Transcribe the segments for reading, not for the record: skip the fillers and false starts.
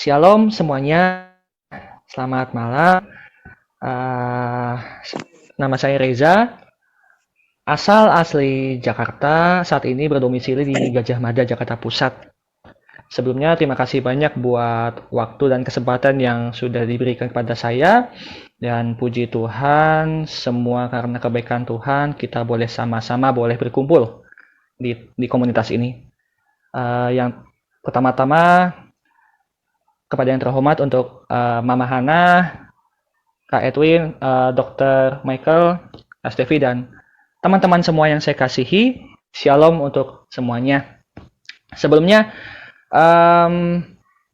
Shalom semuanya, selamat malam. Eh, Nama saya Reza, asal asli Jakarta, saat ini berdomisili di Gajah Mada, Jakarta Pusat. Sebelumnya terima kasih banyak buat waktu dan kesempatan yang sudah diberikan kepada saya. Dan puji Tuhan, semua karena kebaikan Tuhan, kita boleh sama-sama boleh berkumpul di komunitas ini. Yang pertama-tama, kepada yang terhormat untuk Mama Hana, Kak Edwin, Dr. Michael, Mas Devi, dan teman-teman semua yang saya kasihi, Shalom untuk semuanya. Sebelumnya,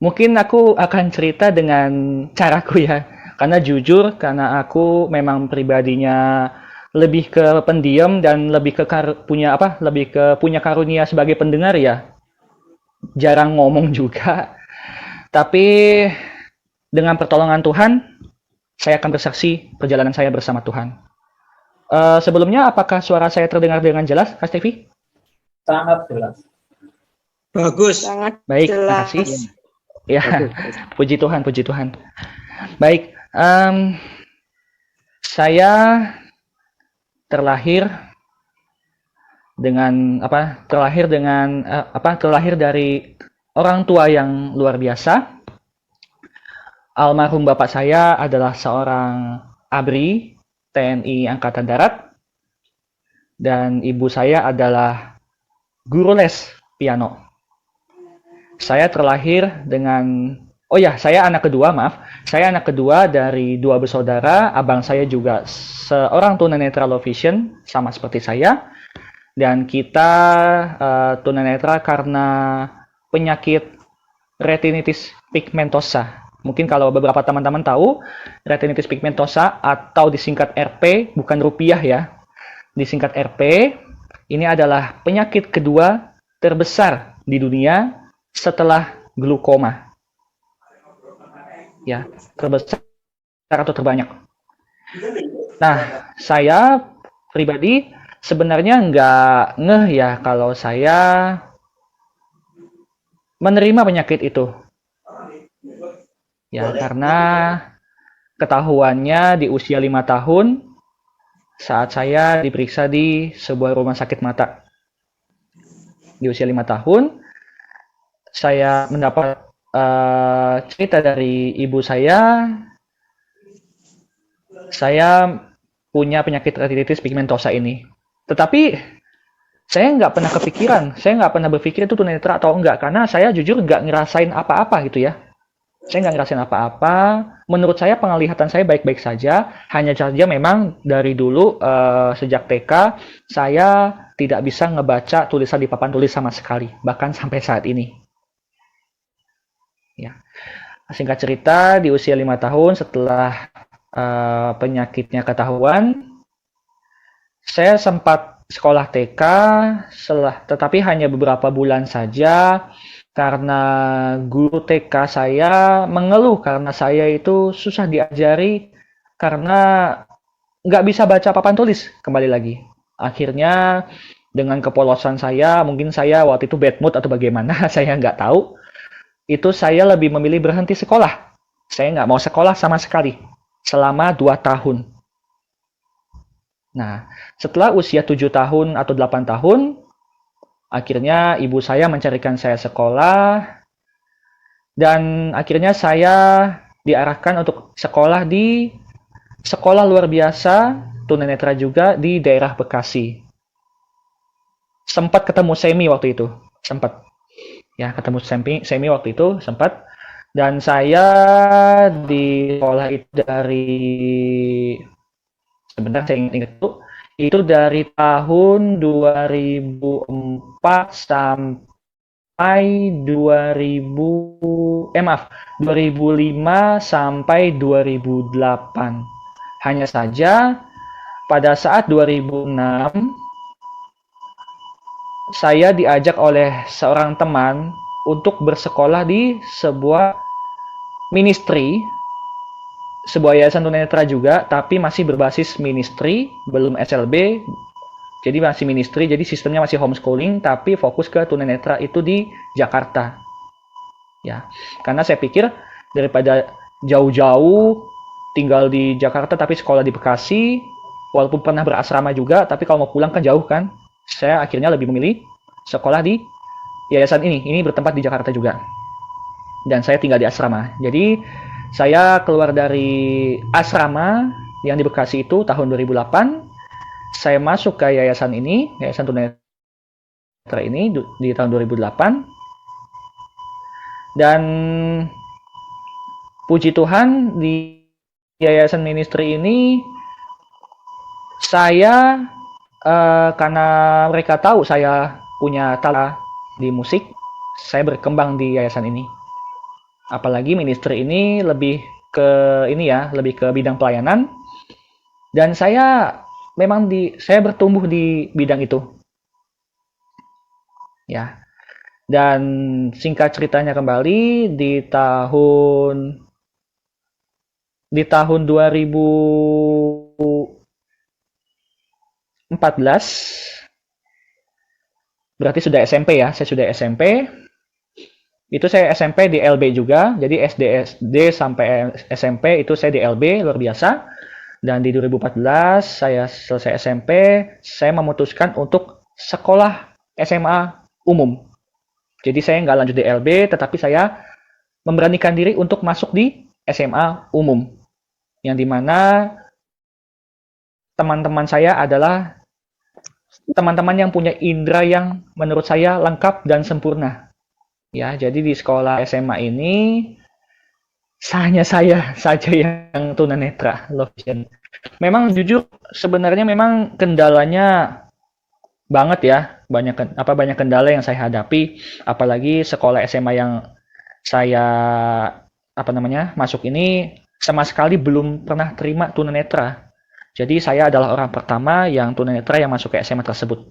mungkin aku akan cerita dengan caraku ya, karena jujur, karena aku memang pribadinya lebih ke pendiam dan lebih ke punya karunia sebagai pendengar ya, jarang ngomong juga. Tapi dengan pertolongan Tuhan, saya akan bersaksi perjalanan saya bersama Tuhan. Sebelumnya, apakah suara saya terdengar dengan jelas, Kak Stevi? Sangat jelas. Bagus. Sangat Baik, jelas. terima kasih. Ya, puji Tuhan, puji Tuhan. Baik, saya terlahir dari orang tua yang luar biasa. Almarhum bapak saya adalah seorang ABRI TNI Angkatan Darat, dan ibu saya adalah guru les piano. Saya terlahir dengan, saya anak kedua, Saya anak kedua dari dua bersaudara. Abang saya juga seorang tunanetra low vision, sama seperti saya. Dan kita tunanetra karena penyakit retinitis pigmentosa. Mungkin kalau beberapa teman-teman tahu, retinitis pigmentosa atau disingkat RP, bukan rupiah ya, disingkat RP, ini adalah penyakit kedua terbesar di dunia setelah glukoma. Ya, terbesar atau terbanyak. Nah, saya pribadi sebenarnya nggak ngeh ya kalau saya menerima penyakit itu. Ya, karena ketahuannya di usia 5 tahun saat saya diperiksa di sebuah rumah sakit mata. Di usia 5 tahun, saya mendapat cerita dari ibu saya punya penyakit retinitis pigmentosa ini. Tetapi saya nggak pernah kepikiran, saya nggak pernah berpikir itu tunanetra atau enggak, karena saya jujur nggak ngerasain apa-apa gitu ya. Saya nggak ngerasain apa-apa. Menurut saya penglihatan saya baik-baik saja. Hanya saja memang dari dulu sejak TK saya tidak bisa ngebaca tulisan di papan tulis sama sekali, bahkan sampai saat ini. Ya. Singkat cerita, di usia 5 tahun setelah penyakitnya ketahuan, saya sempat sekolah TK, tetapi hanya beberapa bulan saja. Karena guru TK saya mengeluh karena saya itu susah diajari karena nggak bisa baca papan tulis, kembali lagi. Akhirnya dengan kepolosan saya, mungkin saya waktu itu bad mood atau bagaimana, saya nggak tahu. Itu saya lebih memilih berhenti sekolah. Saya nggak mau sekolah sama sekali selama 2 tahun. Nah, setelah usia 7 tahun atau 8 tahun, akhirnya ibu saya mencarikan saya sekolah, dan akhirnya saya diarahkan untuk sekolah di sekolah luar biasa, tunanetra juga di daerah Bekasi. Sempat ketemu Semi waktu itu, sempat. Ya, ketemu Semi waktu itu, sempat. Dan saya di sekolah itu sebentar saya ingat itu dari tahun 2004 sampai 2005 sampai 2008. Hanya saja pada saat 2006 saya diajak oleh seorang teman untuk bersekolah di sebuah ministry, sebuah yayasan tunanetra juga, tapi masih berbasis ministry, belum SLB, jadi masih ministry, jadi sistemnya masih homeschooling, tapi fokus ke tunanetra itu di Jakarta. Ya, karena saya pikir daripada jauh-jauh tinggal di Jakarta tapi sekolah di Bekasi, walaupun pernah berasrama juga, tapi kalau mau pulang kan jauh kan, saya akhirnya lebih memilih sekolah di yayasan ini. Ini bertempat di Jakarta juga. Dan saya tinggal di asrama. Jadi saya keluar dari asrama yang di Bekasi itu tahun 2008. Saya masuk ke yayasan ini, Yayasan Tunanetra ini di tahun 2008. Dan puji Tuhan di Yayasan Ministry ini saya karena mereka tahu saya punya talenta di musik, saya berkembang di yayasan ini. Apalagi ministry ini lebih ke lebih ke bidang pelayanan, dan saya saya bertumbuh di bidang itu. Ya. Dan singkat ceritanya kembali di tahun 2014, berarti sudah SMP ya, saya sudah SMP. Itu saya SMP di LB juga, jadi SD sampai SMP itu saya di LB, luar biasa. Dan di 2014 saya selesai SMP, saya memutuskan untuk sekolah SMA umum. Jadi saya nggak lanjut di LB, tetapi saya memberanikan diri untuk masuk di SMA umum. Yang dimana teman-teman saya adalah teman-teman yang punya indera yang menurut saya lengkap dan sempurna. Ya, jadi di sekolah SMA ini hanya saya saja yang tunanetra, low vision. Memang jujur sebenarnya memang kendalanya banget ya, banyak kendala yang saya hadapi, apalagi sekolah SMA yang saya masuk ini sama sekali belum pernah terima tunanetra. Jadi saya adalah orang pertama yang tunanetra yang masuk ke SMA tersebut.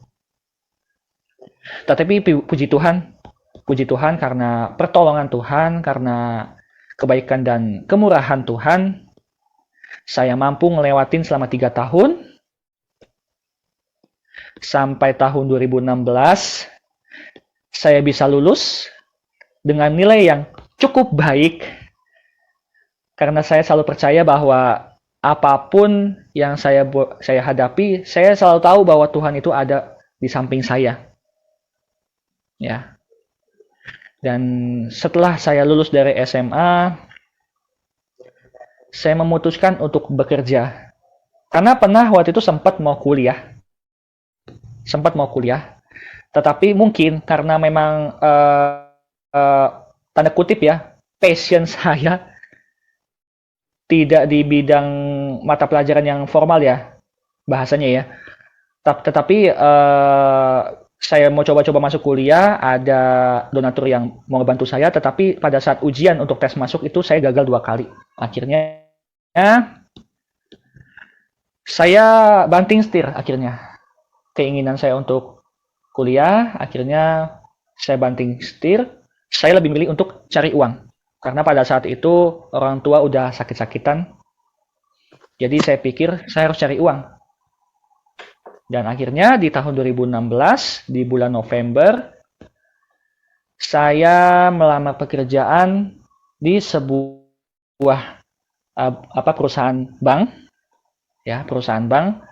Tetapi puji Tuhan karena pertolongan Tuhan, karena kebaikan dan kemurahan Tuhan, saya mampu ngelewatin selama 3 tahun. Sampai tahun 2016, saya bisa lulus dengan nilai yang cukup baik. Karena saya selalu percaya bahwa apapun yang saya hadapi, saya selalu tahu bahwa Tuhan itu ada di samping saya. Ya. Dan setelah saya lulus dari SMA, saya memutuskan untuk bekerja. Karena pernah waktu itu sempat mau kuliah, tetapi mungkin karena memang tanda kutip ya, passion saya tidak di bidang mata pelajaran yang formal ya, bahasanya ya. Tetapi saya mau coba-coba masuk kuliah, ada donatur yang mau bantu saya, tetapi pada saat ujian untuk tes masuk itu saya gagal 2 kali. Akhirnya saya banting setir akhirnya. Keinginan saya untuk kuliah, akhirnya saya banting setir. Saya lebih milih untuk cari uang. Karena pada saat itu orang tua udah sakit-sakitan. Jadi saya pikir saya harus cari uang. Dan akhirnya di tahun 2016, di bulan November, saya melamar pekerjaan di sebuah perusahaan bank, ya, perusahaan bank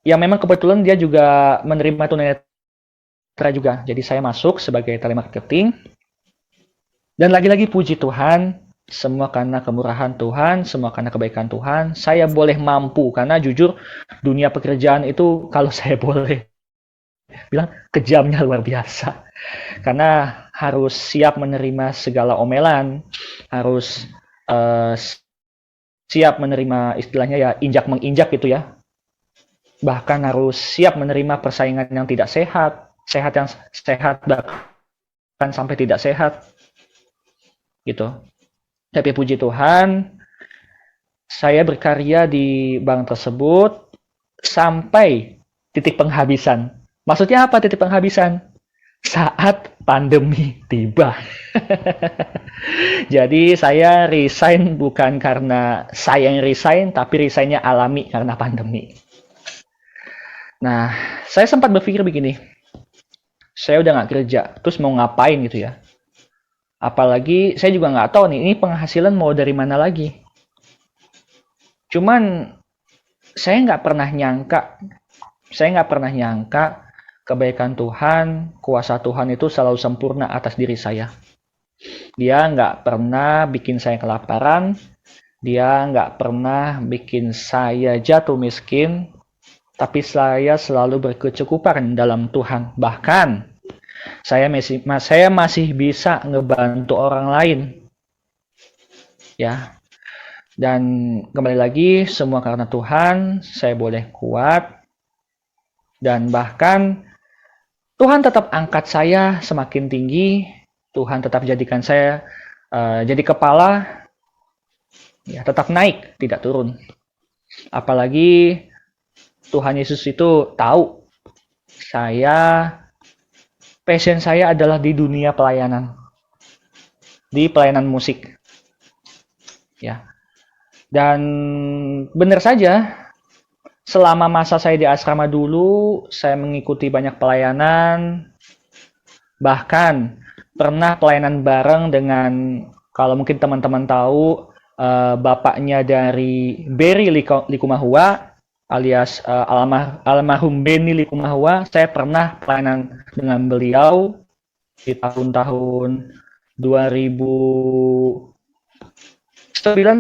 yang memang kebetulan dia juga menerima tunanetra juga. Jadi saya masuk sebagai telemarketing. Dan lagi-lagi puji Tuhan, semua karena kemurahan Tuhan, semua karena kebaikan Tuhan, saya boleh mampu. Karena jujur, dunia pekerjaan itu kalau saya boleh bilang kejamnya luar biasa. Karena harus siap menerima segala omelan, harus siap menerima istilahnya ya injak-menginjak gitu ya. Bahkan harus siap menerima persaingan yang tidak sehat, bahkan sampai tidak sehat. Gitu. Tapi puji Tuhan, saya berkarya di bank tersebut sampai titik penghabisan. Maksudnya apa titik penghabisan? Saat pandemi tiba. Jadi saya resign bukan karena saya yang resign, tapi resignnya alami karena pandemi. Nah, saya sempat berpikir begini, saya udah nggak kerja, terus mau ngapain gitu ya? Apalagi saya juga nggak tahu nih, ini penghasilan mau dari mana lagi. Cuman saya nggak pernah nyangka kebaikan Tuhan, kuasa Tuhan itu selalu sempurna atas diri saya. Dia nggak pernah bikin saya kelaparan, dia nggak pernah bikin saya jatuh miskin, tapi saya selalu berkecukupan dalam Tuhan. Bahkan saya masih bisa ngebantu orang lain. Ya. Dan kembali lagi, semua karena Tuhan, saya boleh kuat. Dan bahkan Tuhan tetap angkat saya semakin tinggi. Tuhan tetap jadikan saya jadi kepala. Ya, tetap naik, tidak turun. Apalagi Tuhan Yesus itu tahu passion saya adalah di dunia pelayanan. Di pelayanan musik. Ya. Dan benar saja, selama masa saya di asrama dulu, saya mengikuti banyak pelayanan. Bahkan pernah pelayanan bareng dengan, kalau mungkin teman-teman tahu, bapaknya dari Berry Likumahua, alias almarhum Benny Likumahua. Saya pernah pelayanan dengan beliau di tahun-tahun 2009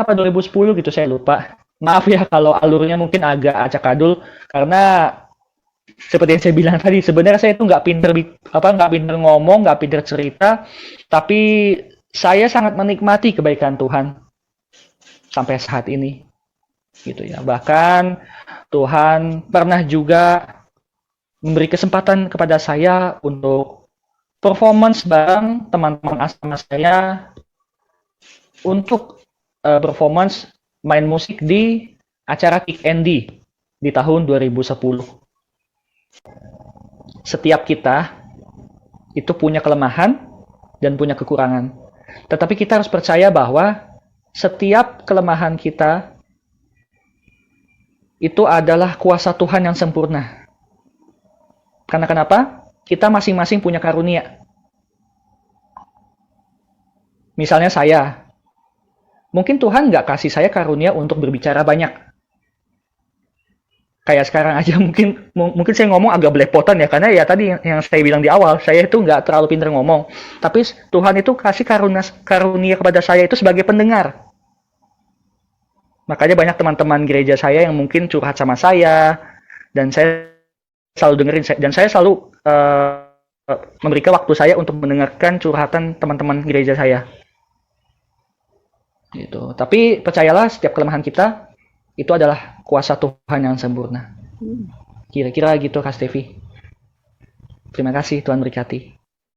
apa 2010 gitu, saya lupa. Maaf ya kalau alurnya mungkin agak acak-adul, karena seperti yang saya bilang tadi, sebenarnya saya itu nggak pinter ngomong, nggak pinter cerita, tapi saya sangat menikmati kebaikan Tuhan sampai saat ini, gitu ya. Bahkan Tuhan pernah juga memberi kesempatan kepada saya untuk performance bareng teman-teman asrama saya untuk performance main musik di acara Kick Andy di tahun 2010. Setiap kita itu punya kelemahan dan punya kekurangan. Tetapi kita harus percaya bahwa setiap kelemahan kita itu adalah kuasa Tuhan yang sempurna. Karena kenapa? Kita masing-masing punya karunia. Misalnya saya, mungkin Tuhan nggak kasih saya karunia untuk berbicara banyak. Kayak sekarang aja mungkin saya ngomong agak belepotan ya, karena ya tadi yang saya bilang di awal, saya itu nggak terlalu pintar ngomong. Tapi Tuhan itu kasih karunia kepada saya itu sebagai pendengar. Makanya banyak teman-teman gereja saya yang mungkin curhat sama saya, dan saya selalu dengerin, dan saya selalu memberikan waktu saya untuk mendengarkan curhatan teman-teman gereja saya. Gitu. Tapi percayalah, setiap kelemahan kita itu adalah kuasa Tuhan yang sempurna. Kira-kira gitu, Kak Stevi. Terima kasih, Tuhan berkati.